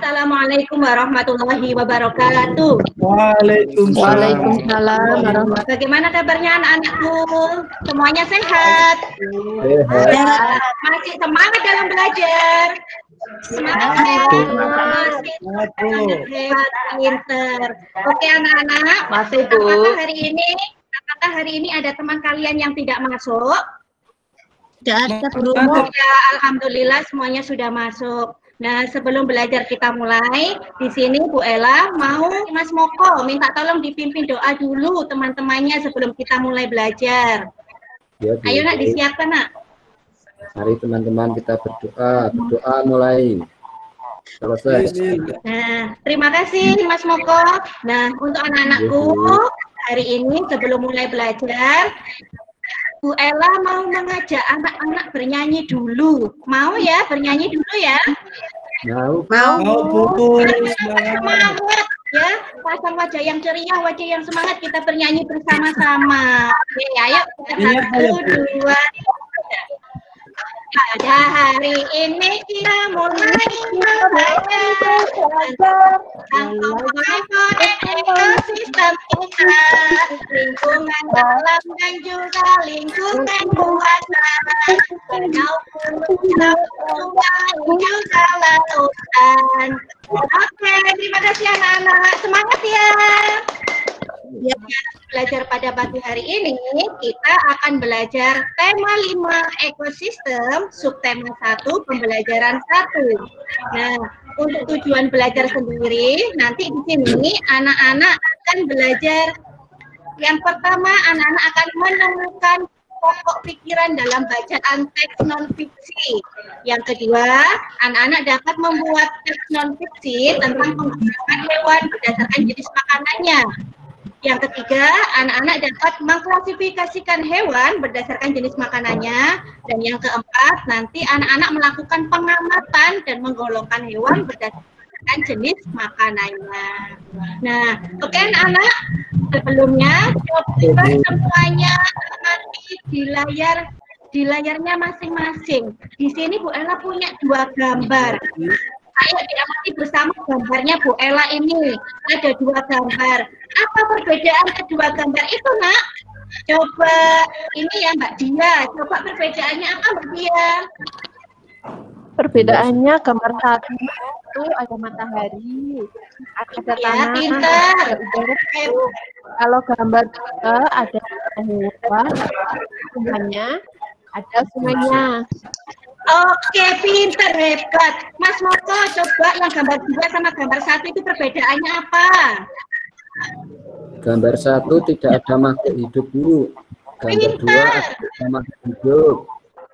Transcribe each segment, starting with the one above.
Assalamualaikum warahmatullahi wabarakatuh. Waalaikumsalam warahmatullahi. Bagaimana kabarnya anak-anakku? Semuanya sehat? Sehat. Masih semangat dalam belajar? Semangat ya? Masih sehat, pinter. Oke anak-anak, apakah hari ini ada teman kalian yang tidak masuk? Tidak ada, Bu. Ya, alhamdulillah semuanya sudah masuk. Nah, sebelum belajar kita mulai, di sini Bu Ella mau Mas Moko minta tolong dipimpin doa dulu teman-temannya sebelum kita mulai belajar. Ya, ayo nak, disiapkan nak. Mari teman-teman kita berdoa mulai. Selesai. Nah, terima kasih Mas Moko. Nah, untuk anak-anakku, hari ini sebelum mulai belajar, Bu Ella mau mengajak anak-anak bernyanyi dulu. Mau ya, bernyanyi dulu ya? Mau. Bu. Semangat ya, pasang wajah yang ceria, wajah yang semangat, kita bernyanyi bersama-sama. Oke, ayo, satu, dua, tiga. Pada hari ini kita mulai belajar tentang ekosistem kita, lingkungan dalam dan juga lingkungan buatan, juga lautan. Oke, terima kasih anak-anak, semangat ya. Ya, belajar pada pagi hari ini kita akan belajar tema 5 ekosistem, subtema 1 pembelajaran 1. Nah, untuk tujuan belajar sendiri nanti di sini anak-anak akan belajar. Yang pertama, anak-anak akan menemukan pokok pikiran dalam bacaan teks non-fiksi. Yang kedua, anak-anak dapat membuat teks non-fiksi tentang penggunaan hewan berdasarkan jenis makanannya. Yang ketiga, anak-anak dapat mengklasifikasikan hewan berdasarkan jenis makanannya. Dan yang keempat, nanti anak-anak melakukan pengamatan dan menggolongkan hewan berdasarkan jenis makanannya. Nah, oke anak-anak, sebelumnya coba semuanya amati di layarnya masing-masing. Di sini Bu Ella punya 2 gambar. Ayo diamati bersama gambarnya Bu Ella ini. Ada 2 gambar. Apa perbedaan kedua gambar itu, nak? Coba ini ya Mbak Dia. Coba perbedaannya apa Mbak Dia? Perbedaannya gambar 1 itu ada matahari, ada tanah, pintar. ada udara. Kalau gambar 2 ada hewan, semuanya, ada sungainya. Oke, pinter, hebat. Mas Moko, coba yang gambar 2 sama gambar 1 itu perbedaannya apa? Gambar 1 tidak ada makhluk hidup dulu. Gambar 2 ada makhluk hidup.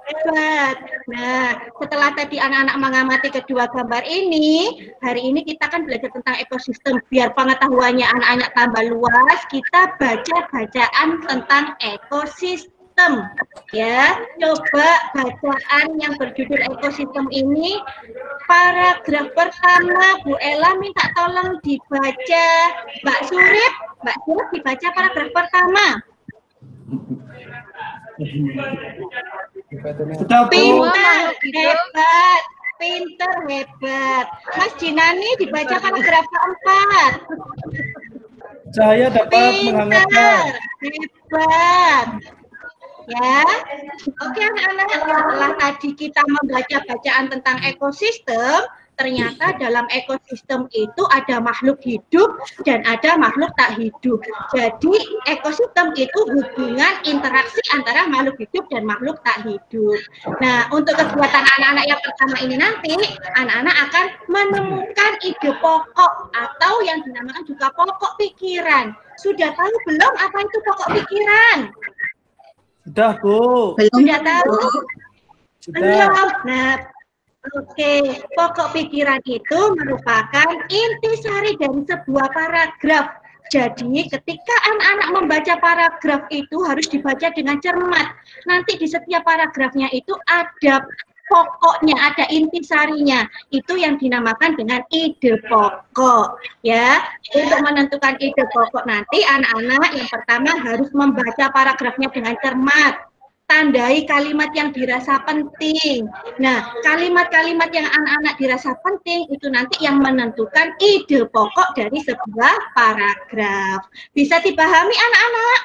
Hebat. Nah, setelah tadi anak-anak mengamati kedua gambar ini, hari ini kita akan belajar tentang ekosistem. Biar pengetahuannya anak-anak tambah luas, kita baca bacaan tentang ekosistem. Ya, coba bacaan yang berjudul ekosistem ini, paragraf pertama Bu Ella minta tolong dibaca. Mbak Surip dibaca paragraf pertama. Pintar, hebat, pintar, hebat. Mas Jinani dibaca paragraf keempat. Saya dapat menghangatkan. Hebat. Ya, oke anak-anak, setelah tadi kita membaca bacaan tentang ekosistem, ternyata dalam ekosistem itu ada makhluk hidup dan ada makhluk tak hidup. Jadi ekosistem itu hubungan interaksi antara makhluk hidup dan makhluk tak hidup. Nah, untuk kegiatan anak-anak yang pertama ini nanti, anak-anak akan menemukan ide pokok atau yang dinamakan juga pokok pikiran. Sudah tahu belum apa itu pokok pikiran? Sudah, Bu. Sudah tahu? Sudah. Nah, oke. Pokok pikiran itu merupakan intisari dari sebuah paragraf. Jadi, ketika anak-anak membaca paragraf itu harus dibaca dengan cermat. Nanti di setiap paragrafnya itu ada pokoknya, ada intisarinya. Itu yang dinamakan dengan ide pokok. Ya, untuk menentukan ide pokok nanti anak-anak yang pertama harus membaca paragrafnya dengan cermat. tandai kalimat yang dirasa penting. Nah, kalimat-kalimat yang anak-anak dirasa penting itu nanti yang menentukan ide pokok dari sebuah paragraf. Bisa dipahami anak-anak?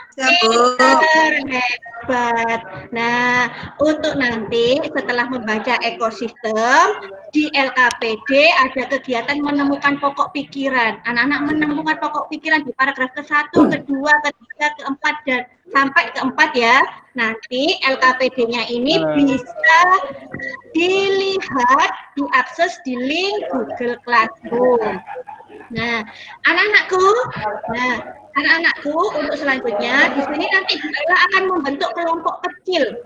Hebat. Nah, untuk nanti setelah membaca ekosistem, di LKPD ada kegiatan menemukan pokok pikiran. Anak-anak menemukan pokok pikiran di paragraf ke-1, kedua, ketiga, keempat, dan sampai keempat ya. Nanti LKPD-nya ini bisa dilihat, diakses di link Google Classroom. Nah, anak-anakku untuk selanjutnya di sini nanti kita akan membentuk kelompok kecil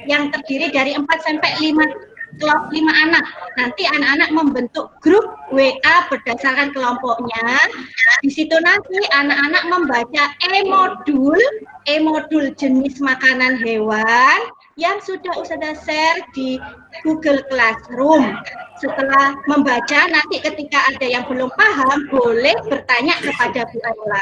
yang terdiri dari 4 sampai 5 anak. Nanti anak-anak membentuk grup WA berdasarkan kelompoknya. Di situ nanti anak-anak membaca e-modul jenis makanan hewan yang sudah Ustazah share di Google Classroom. Setelah membaca, nanti ketika ada yang belum paham, boleh bertanya kepada Bu Ella.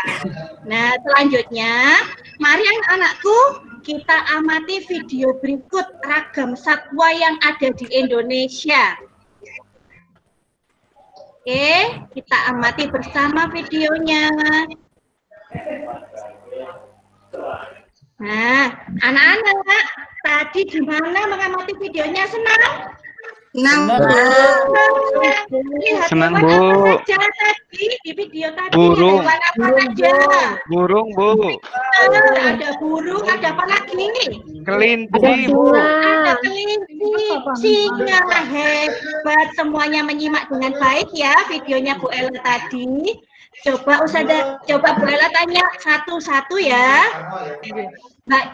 Nah, selanjutnya, mari anak-anakku, kita amati video berikut ragam satwa yang ada di Indonesia. Oke, kita amati bersama videonya. Nah, anak-anak, tadi gimana mengamati videonya? Senang? Lihat Senang, hewan Bu. apa saja tadi di video tadi? Burung. Hewan apa saja? Burung, Bu. Ada burung, ada apa lagi? Kelinci, Bu. Ada kelinci, singa. Hebat, semuanya menyimak dengan baik ya videonya Bu Ella tadi. Coba Bu Ella tanya satu-satu ya. Mbak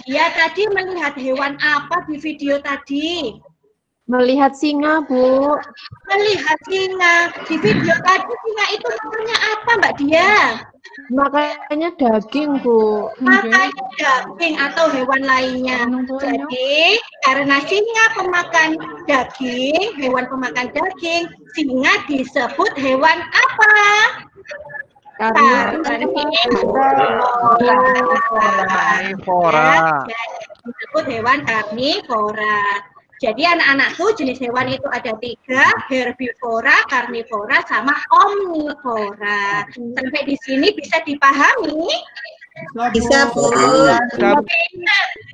Dia tadi melihat hewan apa di video tadi? Melihat singa, Bu. Melihat singa. Di video tadi singa itu makannya apa, Mbak Dia? Makanya daging, Bu. Makannya daging atau hewan lainnya. Jadi, karena singa pemakan daging, hewan pemakan daging, singa disebut hewan apa? Karnivora. Disebut hewan karnivora. Jadi anak-anakku jenis hewan itu ada 3, herbivora, karnivora, sama omnivora. Sampai di sini bisa dipahami? Bisa, Bu.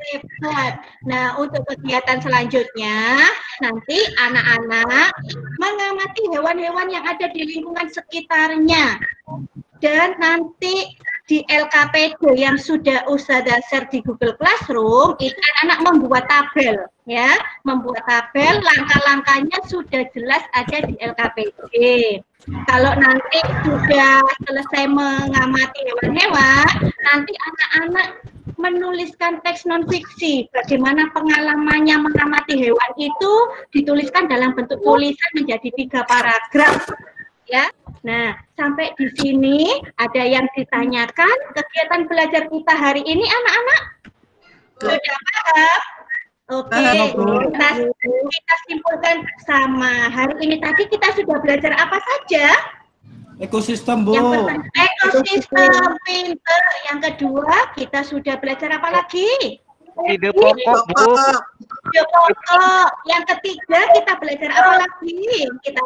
Hebat. Nah, untuk kegiatan selanjutnya, nanti anak-anak mengamati hewan-hewan yang ada di lingkungan sekitarnya. Dan nanti di LKPD yang sudah Ustazah share di Google Classroom, itu anak-anak membuat tabel, ya. Membuat tabel, langkah-langkahnya sudah jelas ada di LKPD. Kalau nanti sudah selesai mengamati hewan-hewan, nanti anak-anak menuliskan teks non-fiksi. Bagaimana pengalamannya mengamati hewan itu dituliskan dalam bentuk tulisan menjadi 3 paragraf. Ya, nah sampai di sini ada yang ditanyakan kegiatan belajar kita hari ini anak-anak sudah paham? Oke, kita simpulkan bersama. Hari ini tadi kita sudah belajar apa saja? Ekosistem, Bu. Yang pertama, ekosistem, pinter. Yang kedua, kita sudah belajar apa lagi? Ide pokok, Bu. Ide pokok. Yang ketiga, kita belajar apa lagi? Kita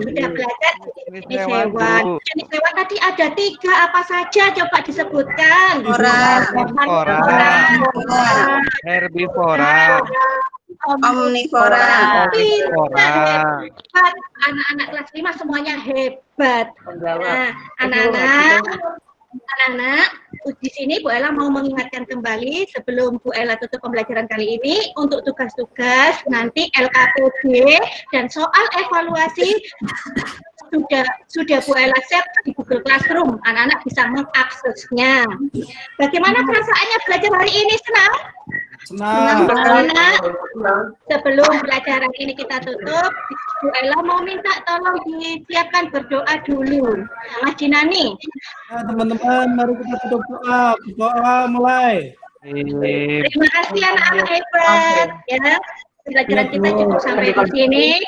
sudah belajar jenis hewan. Jenis hewan tadi ada 3, apa saja? Coba disebutkan. Herbivora. Omnivora. Hebat. Anak-anak kelas 5 semuanya hebat. Nah, anak-anak, di sini Bu Ella mau mengingatkan kembali sebelum Bu Ella tutup pembelajaran kali ini untuk tugas-tugas nanti LKPD dan soal evaluasi sudah Bu Ella share di Google Classroom. Anak-anak bisa mengaksesnya. Bagaimana perasaannya belajar hari ini? Senang? Senang. Anak, sebelum pelajaran ini kita tutup, Bu Ella mau minta tolong disiapkan berdoa dulu. Mas Jinani. Nah, teman-teman, mari kita tutup doa. Doa mulai. Terima kasih anak-anak hebat. Ya, pelajaran kita cukup sampai di sini.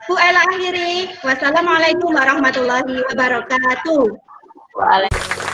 Bu Ella akhiri. Wassalamualaikum warahmatullahi wabarakatuh. Waalaikumsalam.